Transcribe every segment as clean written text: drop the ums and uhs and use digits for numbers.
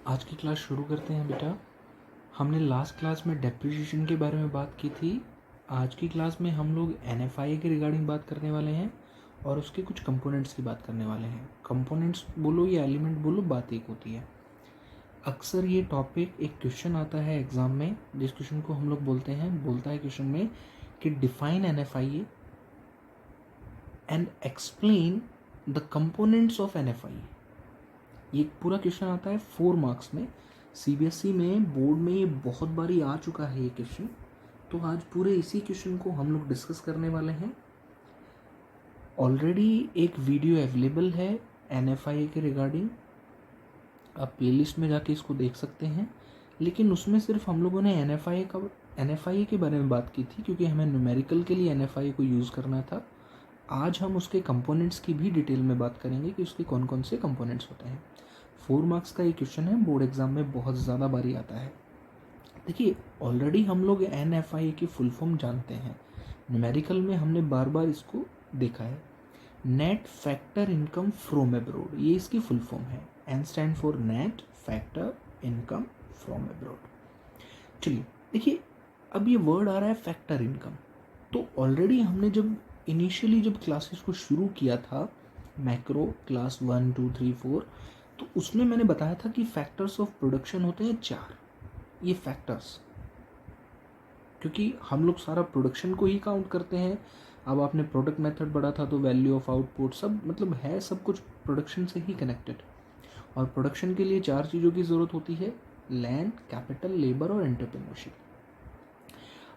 आज की क्लास शुरू करते हैं बेटा। हमने लास्ट क्लास में डेप्रिसिएशन के बारे में बात की थी। आज की क्लास में हम लोग एनएफआई के रिगार्डिंग बात करने वाले हैं और उसके कुछ कंपोनेंट्स की बात करने वाले हैं। कंपोनेंट्स बोलो या एलिमेंट बोलो, बात एक होती है। अक्सर ये टॉपिक एक क्वेश्चन आता है एग्जाम में, जिस क्वेश्चन को हम लोग बोलता है क्वेश्चन में कि define NFI and explain the components of NFI. ये पूरा क्वेश्चन आता है 4 मार्क्स में। सीबीएसई में बोर्ड में ये बहुत बारी आ चुका है ये क्वेश्चन, तो आज पूरे इसी क्वेश्चन को हम लोग डिस्कस करने वाले हैं। ऑलरेडी एक वीडियो अवेलेबल है एनएफआई के रिगार्डिंग, आप प्लेलिस्ट में जाके इसको देख सकते हैं। लेकिन उसमें सिर्फ हम लोगों ने एनएफआई के बारे में बात की थी, क्योंकि हमें न्यूमेरिकल के लिए एनएफआई को यूज़ करना था। आज हम उसके कंपोनेंट्स की भी डिटेल में बात करेंगे कि उसके कौन कौन से कंपोनेंट्स होते हैं। 4 मार्क्स का ये क्वेश्चन है, बोर्ड एग्जाम में बहुत ज़्यादा बारी आता है। देखिए, ऑलरेडी हम लोग एनएफआई की फुल फॉर्म जानते हैं, न्यूमेरिकल में हमने बार बार इसको देखा है। Net factor income from abroad, ये इसकी फुल फॉर्म है। N stand for net factor income from abroad. चलिए देखिए, अब ये वर्ड आ रहा है फैक्टर इनकम। तो ऑलरेडी हमने जब क्लासेस को शुरू किया था, मैक्रो क्लास 1 2 3 4, तो उसमें मैंने बताया था कि फैक्टर्स ऑफ प्रोडक्शन होते हैं 4। ये फैक्टर्स, क्योंकि हम लोग सारा प्रोडक्शन को ही काउंट करते हैं। अब आपने प्रोडक्ट मेथड पढ़ा था, तो वैल्यू ऑफ आउटपुट सब मतलब है, सब कुछ प्रोडक्शन से ही कनेक्टेड। और प्रोडक्शन के लिए 4 चीज़ों की ज़रूरत होती है: लैंड, कैपिटल, लेबर और एंटरप्रेन्योरशिप।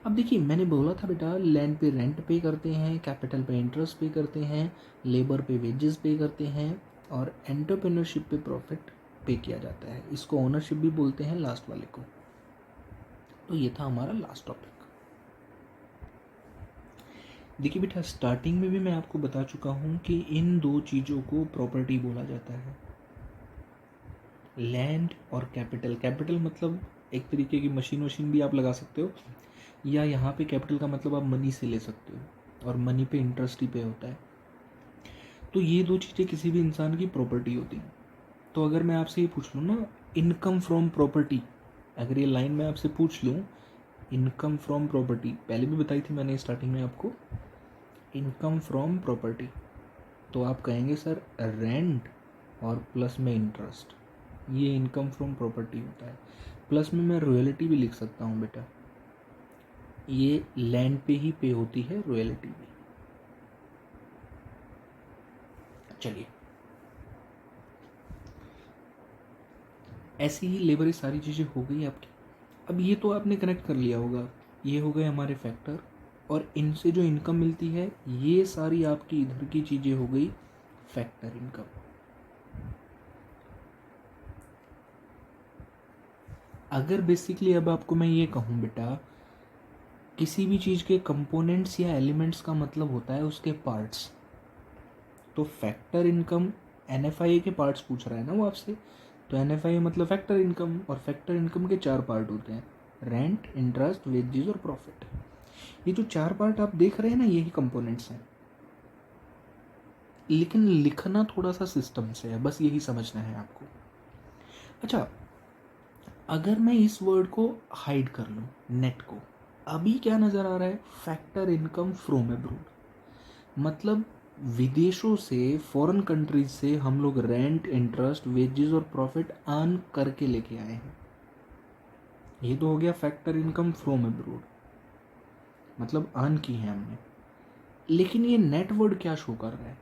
अब देखिए, मैंने बोला था बेटा, लैंड पे रेंट पे करते हैं, कैपिटल पे इंटरेस्ट पे करते हैं, लेबर पे वेजेस पे करते हैं और एंटरप्रेन्योरशिप पे प्रॉफिट पे किया जाता है। इसको ओनरशिप भी बोलते हैं, लास्ट वाले को। तो ये था हमारा लास्ट टॉपिक। देखिए बेटा, स्टार्टिंग में भी मैं आपको बता चुका हूँ कि इन दो चीज़ों को प्रॉपर्टी बोला जाता है, लैंड और कैपिटल। कैपिटल मतलब एक तरीके की मशीन भी आप लगा सकते हो, या यहाँ पे कैपिटल का मतलब आप मनी से ले सकते हो, और मनी पे इंटरेस्ट ही पे होता है। तो ये दो चीज़ें किसी भी इंसान की प्रॉपर्टी होती हैं। तो अगर मैं आपसे ये पूछ लूँ ना, इनकम फ्रॉम प्रॉपर्टी, अगर ये लाइन मैं आपसे पूछ लूँ, इनकम फ्रॉम प्रॉपर्टी, पहले भी बताई थी मैंने स्टार्टिंग में आपको, इनकम फ्रॉम प्रॉपर्टी, तो आप कहेंगे सर रेंट और प्लस में इंटरेस्ट, ये इनकम फ्रॉम प्रॉपर्टी होता है। प्लस में मैं रॉयल्टी भी लिख सकता हूँ बेटा, ये लैंड पे ही पे होती है रॉयल्टी भी। चलिए, ऐसी ही लेबर, सारी चीज़ें हो गई आपकी। अब ये तो आपने कनेक्ट कर लिया होगा, ये हो गए हमारे फैक्टर, और इनसे जो इनकम मिलती है, ये सारी आपकी इधर की चीज़ें हो गई फैक्टर इनकम। अगर बेसिकली अब आपको मैं ये कहूँ बेटा, किसी भी चीज़ के कंपोनेंट्स या एलिमेंट्स का मतलब होता है उसके पार्ट्स। तो फैक्टर इनकम, एनएफआई के पार्ट्स पूछ रहा है ना वो आपसे, तो एनएफआई मतलब फैक्टर इनकम, और फैक्टर इनकम के 4 पार्ट होते हैं: रेंट, इंटरेस्ट, वेजेस और प्रॉफिट। ये जो 4 पार्ट आप देख रहे हैं ना, यही कंपोनेंट्स हैं। लेकिन लिखना थोड़ा सा सिस्टम से है, बस यही समझना है आपको। अच्छा, अगर मैं इस वर्ड को हाइड कर लूँ, नेट को, अभी क्या नज़र आ रहा है? फैक्टर इनकम फ्रॉम अब्रोड, मतलब विदेशों से, फॉरेन कंट्रीज से हम लोग रेंट, इंटरेस्ट, वेजेस और प्रॉफिट अर्न करके लेके आए हैं। ये तो हो गया फैक्टर इनकम फ्रॉम अब्रोड, मतलब अर्न की है हमने। लेकिन ये नेट वर्ड क्या शो कर रहा है?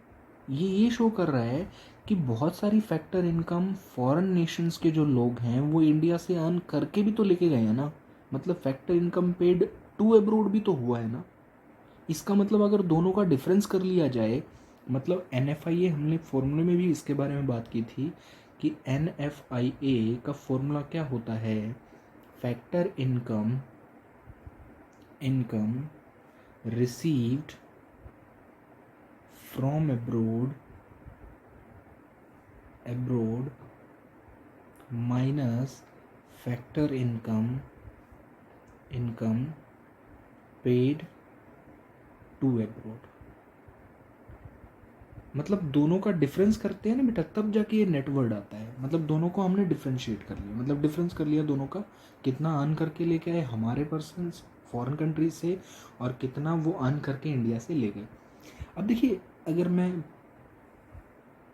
ये शो कर रहा है कि बहुत सारी फैक्टर इनकम फॉरेन नेशंस के जो लोग हैं वो इंडिया से अर्न करके भी तो लेके गए हैं ना, मतलब factor income paid to abroad भी तो हुआ है ना। इसका मतलब अगर दोनों का डिफरेंस कर लिया जाए, मतलब NFIA, हमने फॉर्मूले में भी इसके बारे में बात की थी कि NFIA का फॉर्मूला क्या होता है: factor income received from abroad minus factor income paid to abroad. मतलब दोनों का डिफरेंस करते हैं ना बेटा, तब जाके ये नेट वर्ड आता है। मतलब दोनों को हमने डिफ्रेंशिएट कर लिया, मतलब डिफरेंस कर लिया दोनों का, कितना अर्न करके लेके आए हमारे पर्सन्स फॉरेन कंट्री से और कितना वो अर्न करके इंडिया से ले गए। अब देखिए, अगर मैं,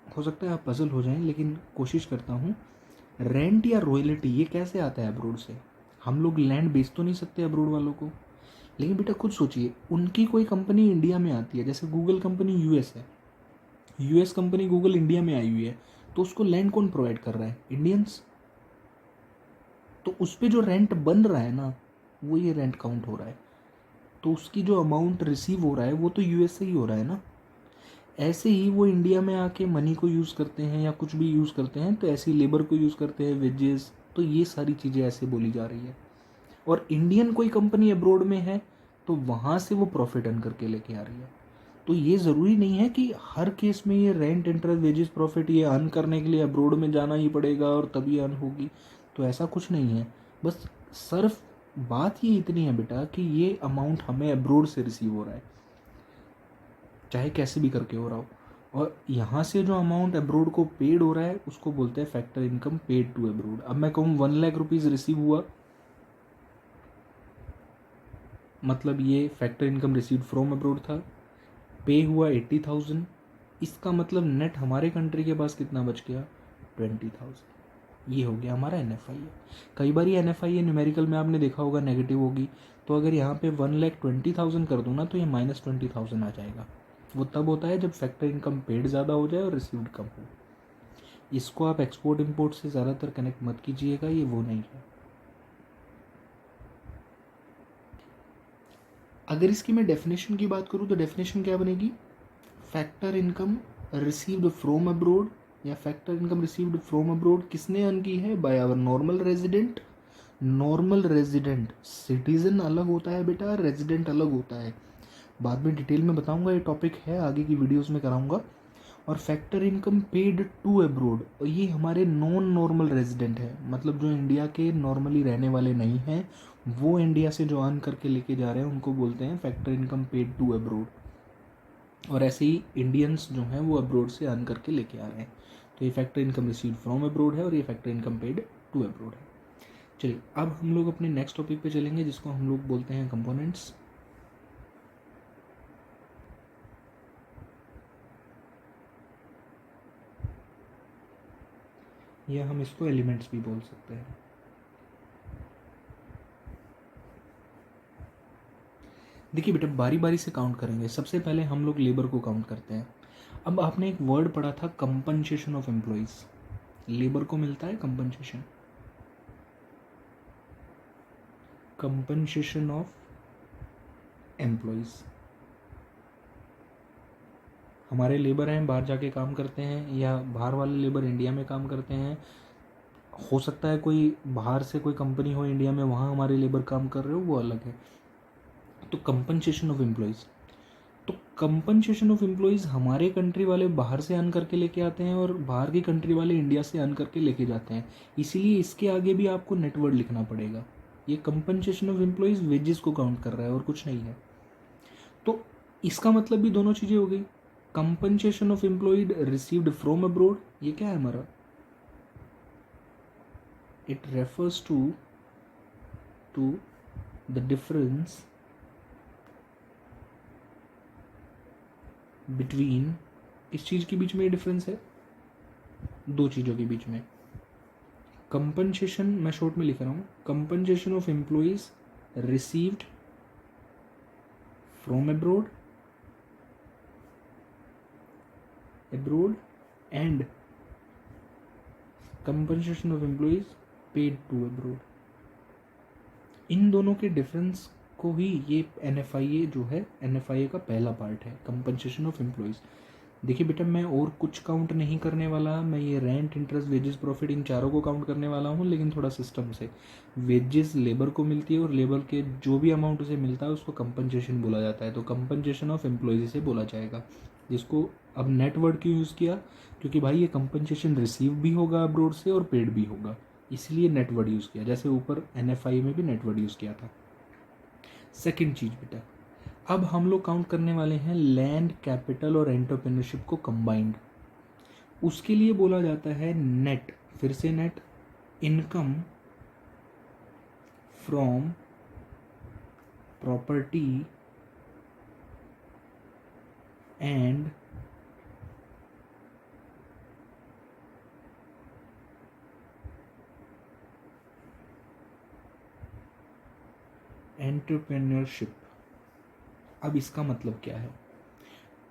हो सकता है आप पजल हो जाएं, लेकिन कोशिश करता हूँ, रेंट या रॉयल्टी ये कैसे आता है अब्रोड से? हम लोग लैंड बेच तो नहीं सकते अब्रोड वालों को, लेकिन बेटा खुद सोचिए, उनकी कोई कंपनी इंडिया में आती है, जैसे गूगल कंपनी यूएस है, यूएस कंपनी गूगल इंडिया में आई हुई है, तो उसको लैंड कौन प्रोवाइड कर रहा है? इंडियंस। तो उस पर जो रेंट बन रहा है ना, वो ये रेंट काउंट हो रहा है, तो उसकी जो अमाउंट रिसीव हो रहा है वो तो यूएस से ही हो रहा है ना। ऐसे ही वो इंडिया में आके मनी को यूज़ करते हैं या कुछ भी यूज़ करते हैं, तो ऐसी लेबर को यूज़ करते हैं, वेजेस, तो ये सारी चीज़ें ऐसे बोली जा रही है। और इंडियन कोई कंपनी अब्रोड में है तो वहाँ से वो प्रॉफिट अर्न करके लेके आ रही है। तो ये ज़रूरी नहीं है कि हर केस में ये रेंट, इंटरेस्ट, वेजेस, प्रॉफिट ये अर्न करने के लिए अब्रोड में जाना ही पड़ेगा और तभी अर्न होगी, तो ऐसा कुछ नहीं है। बस सिर्फ बात ये इतनी है बेटा कि ये अमाउंट हमें अब्रोड से रिसीव हो रहा है, चाहे कैसे भी करके हो रहा हो, और यहाँ से जो अमाउंट अब्रोड को पेड हो रहा है उसको बोलते हैं factor income paid to abroad. अब मैं कहूँ 1,00,000 रुपीज़ रिसीव हुआ, मतलब ये factor income receive from abroad था, पे हुआ 80,000, इसका मतलब नेट हमारे कंट्री के पास कितना बच गया? 20,000। ये हो गया हमारा NFIA। कई बार ये NFIA न्यूमेरिकल में आपने देखा होगा नेगेटिव होगी, तो अगर यहाँ पे 1,20,000 कर दूँ ना, तो ये -20,000 आ जाएगा। वो तब होता है जब फैक्टर इनकम पेड ज़्यादा हो जाए और रिसीव्ड कम हो। इसको आप एक्सपोर्ट इम्पोर्ट से ज़्यादातर कनेक्ट मत कीजिएगा, ये वो नहीं है। अगर इसकी मैं डेफिनेशन की बात करूँ तो डेफिनेशन क्या बनेगी? Factor income received from abroad, या factor income received from abroad किसने अर्न की है? By our normal resident. Normal resident, citizen अलग होता है बेटा, रेजिडेंट अलग होता है, बाद में डिटेल में बताऊंगा, ये टॉपिक है आगे की वीडियोस में कराऊंगा। और factor income paid to abroad, ये हमारे नॉन नॉर्मल रेजिडेंट है, मतलब जो इंडिया के नॉर्मली रहने वाले नहीं हैं, वो इंडिया से जो अर्न करके लेके जा रहे हैं उनको बोलते हैं factor income paid to abroad. और ऐसे ही इंडियंस जो हैं वो अब्रोड से अर्न करके लेके आ रहे हैं, तो ये factor income received from abroad है और ये factor income paid to abroad है। चलिए अब हम लोग अपने नेक्स्ट टॉपिक पे चलेंगे, जिसको हम लोग बोलते हैं कंपोनेंट्स। या हम इसको एलिमेंट्स भी बोल सकते हैं। देखिए बेटा, बारी बारी से काउंट करेंगे। सबसे पहले हम लोग लेबर को काउंट करते हैं। अब आपने एक वर्ड पढ़ा था कंपनसेशन ऑफ एम्प्लॉयज़, लेबर को मिलता है कंपनसेशन, कंपनसेशन ऑफ एम्प्लॉयज़। हमारे लेबर हैं, बाहर जाके काम करते हैं, या बाहर वाले लेबर इंडिया में काम करते हैं, हो सकता है कोई बाहर से कोई कंपनी हो इंडिया में, वहाँ हमारे लेबर काम कर रहे हो, वो अलग है। तो कंपनसेशन ऑफ एम्प्लॉयज़, तो कंपनसेशन ऑफ एम्प्लॉयज़ हमारे कंट्री वाले बाहर से अर्न करके लेके आते हैं और बाहर की कंट्री वाले इंडिया से अर्न करके लेके जाते हैं, इसीलिए इसके आगे भी आपको नेटवर्ड लिखना पड़ेगा। ये कंपनसेशन ऑफ एम्प्लॉयज़ वेजेस को काउंट कर रहा है और कुछ नहीं है। तो इसका मतलब भी दोनों चीज़ें हो गई। Compensation of employed received from abroad, ये क्या है हमारा? It refers to the difference between, किस चीज़ के बीच में ये डिफरेंस है? दो चीज़ों के बीच में। कंपनसेशन, मैं शॉर्ट में लिख रहा हूँ, compensation of employees received from abroad and compensation of employees paid to abroad. इन दोनों के डिफरेंस को ही ये NFIA जो है, NFIA का पहला पार्ट है, कंपनसेशन ऑफ एम्प्लॉयज़। देखिए बेटा, मैं और कुछ काउंट नहीं करने वाला, मैं ये रेंट, इंटरेस्ट, वेजेस, प्रॉफिट, इन चारों को काउंट करने वाला हूँ, लेकिन थोड़ा सिस्टम से। वेजेस लेबर को मिलती है और लेबर के जो भी अमाउंट उसे मिलता है उसको कंपनसेशन बोला जाता है, तो कंपनसेशन ऑफ एम्प्लॉयज़ से बोला जाएगा, जिसको अब नेट वर्ड क्यों यूज़ किया? क्योंकि भाई ये कंपनसेशन रिसीव भी होगा अब्रोड से और पेड भी होगा, इसलिए नेट वर्ड यूज़ किया, जैसे ऊपर NFI में भी नेट वर्ड यूज़ किया था। सेकेंड चीज़ बेटा, अब हम लोग काउंट करने वाले हैं लैंड, कैपिटल और एंटरप्रेन्योरशिप को कंबाइंड। उसके लिए बोला जाता है नेट, फिर से net, income from property and entrepreneurship. अब इसका मतलब क्या है?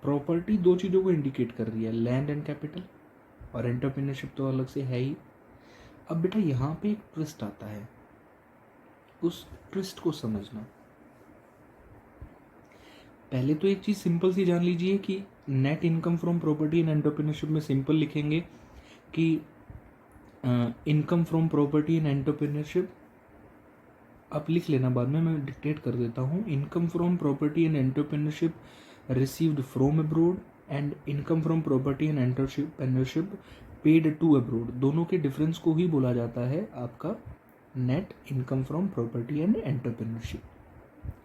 प्रॉपर्टी दो चीज़ों को इंडिकेट कर रही है, लैंड एंड कैपिटल, और एंटरप्रेन्योरशिप तो अलग से है ही। अब बेटा यहाँ पे एक ट्विस्ट आता है, उस ट्विस्ट को समझना। पहले तो एक चीज़ सिंपल सी जान लीजिए कि net income from property in entrepreneurship में सिंपल लिखेंगे कि income from property in entrepreneurship, आप लिख लेना, बाद में मैं डिक्टेट कर देता हूँ। Income from property in entrepreneurship received from abroad and income from property in entrepreneurship paid to abroad, दोनों के डिफरेंस को ही बोला जाता है आपका net income from property and entrepreneurship.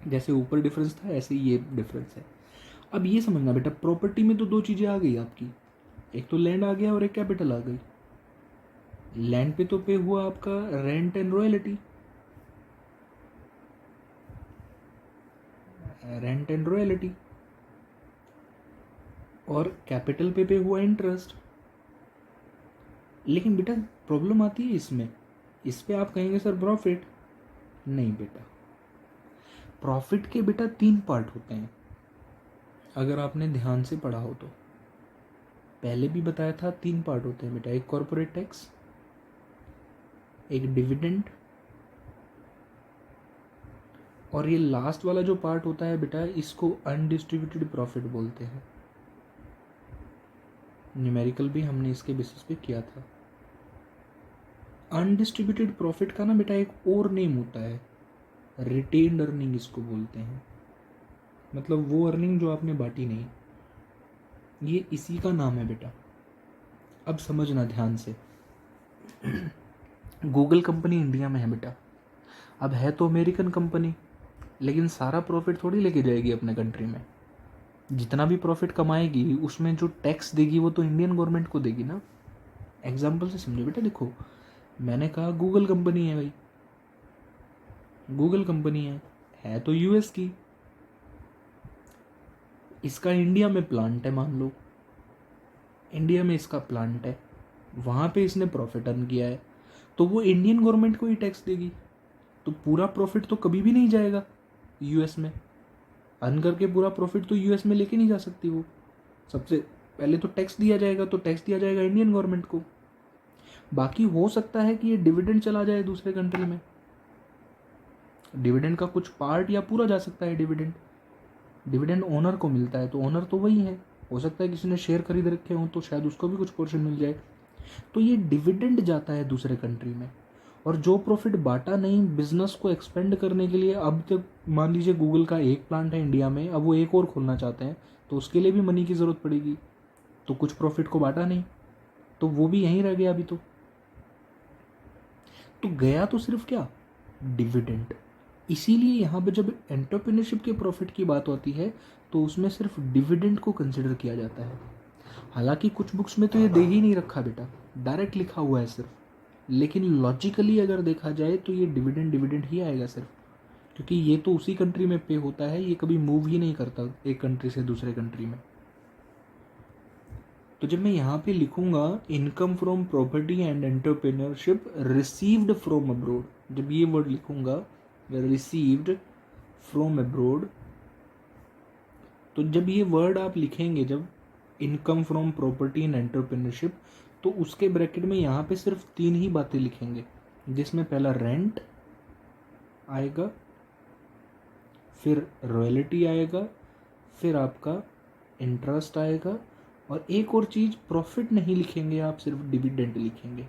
जैसे ऊपर डिफरेंस था ऐसे ही ये डिफरेंस है। अब ये समझना बेटा, प्रॉपर्टी में तो दो चीज़ें आ गई आपकी, एक तो लैंड आ गया और एक कैपिटल आ गई। लैंड पे तो पे हुआ आपका rent and royalty, rent and royalty, और कैपिटल पे हुआ इंटरेस्ट। लेकिन बेटा प्रॉब्लम आती है इसमें, इस पे आप कहेंगे सर प्रॉफिट, नहीं बेटा, प्रॉफिट के बेटा तीन पार्ट होते हैं, अगर आपने ध्यान से पढ़ा हो तो। पहले भी बताया था तीन पार्ट होते हैं बेटा, एक कॉर्पोरेट टैक्स, एक डिविडेंड, और ये लास्ट वाला जो पार्ट होता है बेटा, इसको अनडिस्ट्रीब्यूटेड प्रॉफिट बोलते हैं। न्यूमेरिकल भी हमने इसके बेसिस पे किया था। अनडिस्ट्रीब्यूटेड प्रॉफिट का ना बेटा एक और नेम होता है, रिटेन्ड अर्निंग इसको बोलते हैं, मतलब वो अर्निंग जो आपने बांटी नहीं, ये इसी का नाम है बेटा। अब समझना ध्यान से, गूगल कंपनी इंडिया में है बेटा, अब है तो अमेरिकन कंपनी, लेकिन सारा प्रॉफिट थोड़ी लेके जाएगी अपने कंट्री में। जितना भी प्रॉफिट कमाएगी उसमें जो टैक्स देगी वो तो इंडियन गवर्नमेंट को देगी ना। एग्जाम्पल से समझो बेटा, देखो मैंने कहा गूगल कंपनी है भाई, गूगल कंपनी है तो यूएस की, इसका इंडिया में प्लांट है, मान लो इंडिया में इसका प्लांट है, वहाँ पे इसने प्रॉफिट अर्न किया है, तो वो इंडियन गवर्नमेंट को ही टैक्स देगी। तो पूरा प्रॉफिट तो कभी भी नहीं जाएगा यूएस में, अर्न करके पूरा प्रॉफिट तो यूएस में लेके नहीं जा सकती वो। सबसे पहले तो टैक्स दिया जाएगा, तो टैक्स दिया जाएगा इंडियन गवर्नमेंट को। बाकी हो सकता है कि ये डिविडेंड चला जाए दूसरे कंट्री में, डिविडेंड का कुछ पार्ट या पूरा जा सकता है डिविडेंड, डिविडेंड ओनर को मिलता है तो ओनर तो वही है, हो सकता है किसी ने शेयर खरीद रखे हों तो शायद उसको भी कुछ पोर्शन मिल जाए। तो ये डिविडेंड जाता है दूसरे कंट्री में, और जो प्रॉफिट बांटा नहीं बिजनेस को एक्सपेंड करने के लिए, अब तक मान लीजिए गूगल का एक प्लांट है इंडिया में, अब वो एक और खोलना चाहते हैं तो उसके लिए भी मनी की ज़रूरत पड़ेगी, तो कुछ प्रॉफिट को बांटा नहीं तो वो भी यहीं रह गया अभी तो गया तो सिर्फ क्या, डिविडेंड। इसीलिए यहाँ पे जब एंटरप्रेन्योरशिप के प्रॉफिट की बात होती है तो उसमें सिर्फ डिविडेंड को कंसिडर किया जाता है। हालांकि कुछ बुक्स में तो ये दे ही नहीं रखा बेटा, डायरेक्ट लिखा हुआ है सिर्फ, लेकिन लॉजिकली अगर देखा जाए तो ये डिविडेंड डिविडेंड ही आएगा सिर्फ, क्योंकि ये तो उसी कंट्री में पे होता है, ये कभी मूव ही नहीं करता एक कंट्री से दूसरे कंट्री में। तो जब मैं यहाँ पे लिखूंगा income from property and entrepreneurship received from abroad, जब ये वर्ड लिखूंगा रिसीव्ड फ्रॉम अब्रोड, तो जब ये वर्ड आप लिखेंगे, जब income from property and entrepreneurship, तो उसके ब्रैकेट में यहाँ पे सिर्फ तीन ही बातें लिखेंगे, जिसमें पहला रेंट आएगा, फिर रॉयल्टी आएगा, फिर आपका इंटरेस्ट आएगा, और एक और चीज़ प्रॉफिट नहीं लिखेंगे आप, सिर्फ डिविडेंड लिखेंगे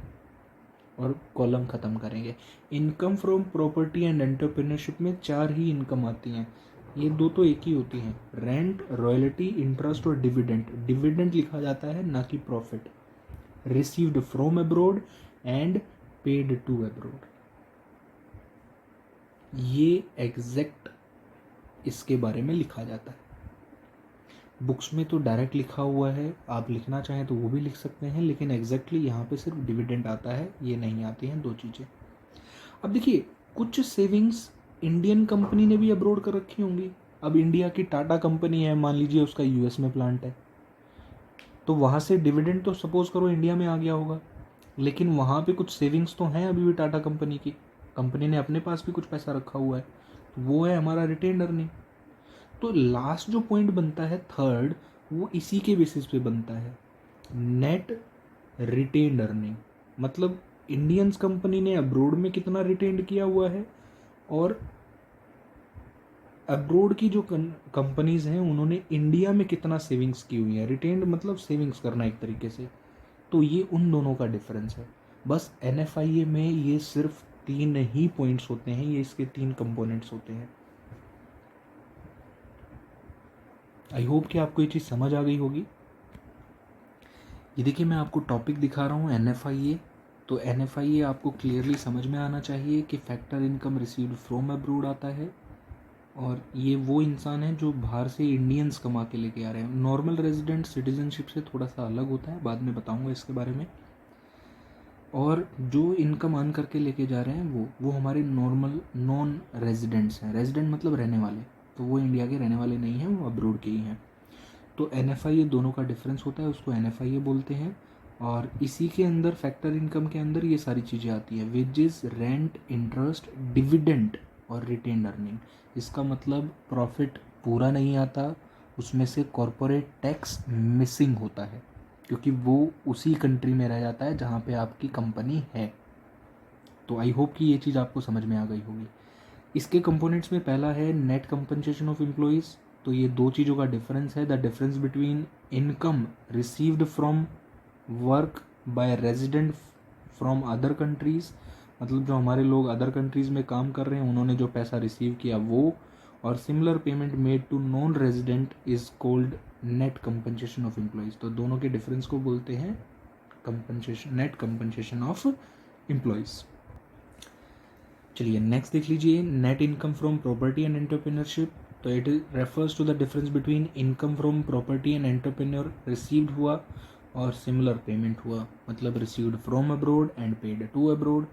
और कॉलम ख़त्म करेंगे। Income from property and entrepreneurship में चार ही इनकम आती हैं, ये दो तो एक ही होती हैं, रेंट, रॉयल्टी, इंटरेस्ट और डिविडेंड। डिविडेंड लिखा जाता है ना कि profit. Received from abroad and paid to abroad, ये एग्जैक्ट इसके बारे में लिखा जाता है। बुक्स में तो डायरेक्ट लिखा हुआ है, आप लिखना चाहें तो वो भी लिख सकते हैं, लेकिन एग्जैक्टली यहाँ पे सिर्फ डिविडेंड आता है, ये नहीं आती हैं 2 चीज़ें। अब देखिए, कुछ सेविंग्स इंडियन कंपनी ने भी अब्रोड कर रखी होंगी। अब इंडिया की टाटा कंपनी है, मान लीजिए उसका यूएस में प्लांट है, तो वहाँ से डिविडेंड तो सपोज करो इंडिया में आ गया होगा, लेकिन वहाँ पे कुछ सेविंग्स तो हैं अभी भी टाटा कंपनी की, कंपनी ने अपने पास भी कुछ पैसा रखा हुआ है, तो वो है हमारा रिटेन्ड अर्निंग। तो लास्ट जो पॉइंट बनता है थर्ड, वो इसी के बेसिस पे बनता है, नेट रिटेन्ड अर्निंग। मतलब इंडियंस कंपनी ने अब्रोड में कितना रिटेन्ड किया हुआ है, और अब्रोड की जो कंपनीज हैं उन्होंने इंडिया में कितना सेविंग्स की हुई है। रिटेन्ड मतलब सेविंग्स करना एक तरीके से, तो ये उन दोनों का डिफरेंस है। बस NFIA में ये सिर्फ 3 ही पॉइंट्स होते हैं, ये इसके 3 कंपोनेंट्स होते हैं। आई होप कि आपको ये चीज़ समझ आ गई होगी। ये देखिए, मैं आपको टॉपिक दिखा रहा हूँ NFIA। तो NFIA आपको क्लियरली समझ में आना चाहिए कि factor income received from abroad आता है, और ये वो इंसान है जो बाहर से इंडियंस कमा के लेके आ रहे हैं। नॉर्मल रेजिडेंट सिटीजनशिप से थोड़ा सा अलग होता है, बाद में बताऊंगा इसके बारे में। और जो इनकम अर्न करके लेके जा रहे हैं वो हमारे नॉर्मल नॉन रेजिडेंट्स हैं। रेजिडेंट मतलब रहने वाले, तो वो इंडिया के रहने वाले नहीं हैं, वो अब्रोड के ही हैं। तो NFIA दोनों का डिफरेंस होता है, उसको NFIA बोलते हैं। और इसी के अंदर फैक्टर इनकम के अंदर ये सारी चीज़ें आती हैं, वेजेस, रेंट, इंटरेस्ट, डिविडेंड और रिटेन्ड अर्निंग। इसका मतलब प्रॉफिट पूरा नहीं आता, उसमें से कॉरपोरेट टैक्स मिसिंग होता है, क्योंकि वो उसी कंट्री में रह जाता है जहाँ पे आपकी कंपनी है। तो आई होप कि ये चीज़ आपको समझ में आ गई होगी। इसके कंपोनेंट्स में पहला है नेट कंपनसेशन ऑफ एम्प्लॉयज़। तो ये 2 चीज़ों का डिफरेंस है, the difference between income received from work by resident from other countries, मतलब जो हमारे लोग अदर कंट्रीज़ में काम कर रहे हैं उन्होंने जो पैसा रिसीव किया वो, और similar payment made to non resident is called net compensation of employees. तो दोनों के डिफरेंस को बोलते हैं compensation, net compensation of employees. चलिए नेक्स्ट देख लीजिए, net income from property and entrepreneurship. तो it refers to the difference between income from property and entrepreneur received हुआ और सिमिलर पेमेंट हुआ, मतलब received from abroad and paid to abroad.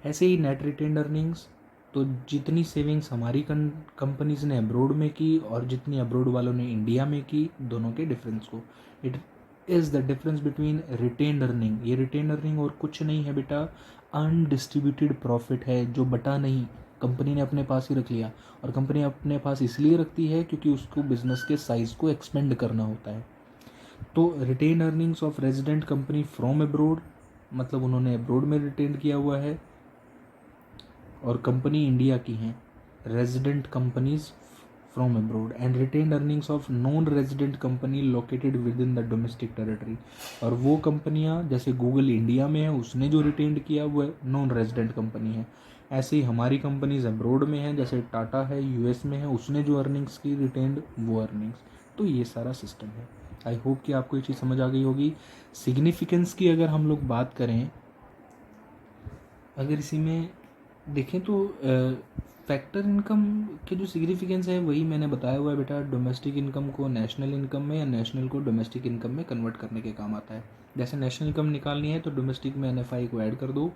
ऐसे ही नेट रिटेन्ड अर्निंग्स, तो जितनी सेविंग्स हमारी कंपनीज ने अब्रोड में की और जितनी अब्रोड वालों ने इंडिया में की, दोनों के डिफरेंस को, it is the difference between retained earning. ये रिटेन्ड अर्निंग और कुछ नहीं है बेटा, अनडिस्ट्रीब्यूटेड प्रॉफिट है, जो बटा नहीं, कंपनी ने अपने पास ही रख लिया। और कंपनी अपने पास इसलिए रखती है क्योंकि उसको बिजनेस के साइज़ को एक्सपेंड करना होता है। तो retained earnings of resident company from abroad, मतलब उन्होंने अब्रोड में रिटेन किया हुआ है और कंपनी इंडिया की हैं, resident companies from abroad. And retained earnings of non resident company located within the domestic territory, और वो कंपनियां जैसे गूगल इंडिया में है उसने जो रिटेन किया वो नॉन रेजिडेंट कंपनी है। ऐसे ही हमारी कंपनीज अब्रोड में हैं, जैसे टाटा है यूएस में है, उसने जो अर्निंग्स की रिटेन्ड वो अर्निंग्स। तो ये सारा सिस्टम है। आई होप कि आपको ये चीज़ समझ आ गई होगी। सिग्निफिकेंस की अगर हम लोग बात करें, अगर इसी में देखें तो फैक्टर इनकम के जो सिग्निफिकेंस है वही मैंने बताया हुआ है बेटा, डोमेस्टिक इनकम को नेशनल इनकम में या नेशनल को डोमेस्टिक इनकम में कन्वर्ट करने के काम आता है। जैसे नेशनल इनकम निकालनी है तो डोमेस्टिक में NFI को ऐड कर दो,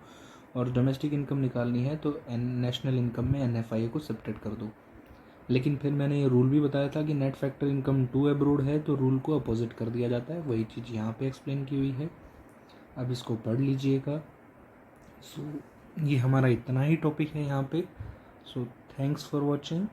और डोमेस्टिक इनकम निकालनी है तो नेशनल इनकम में NFI को सब्ट्रैक्ट कर दो। लेकिन फिर मैंने ये रूल भी बताया था कि net factor income to abroad है तो रूल को अपोजिट कर दिया जाता है, वही चीज़ यहाँ पे एक्सप्लेन की हुई है। अब इसको पढ़ लीजिएगा। सो ये हमारा इतना ही टॉपिक है यहाँ पे। So thanks for watching.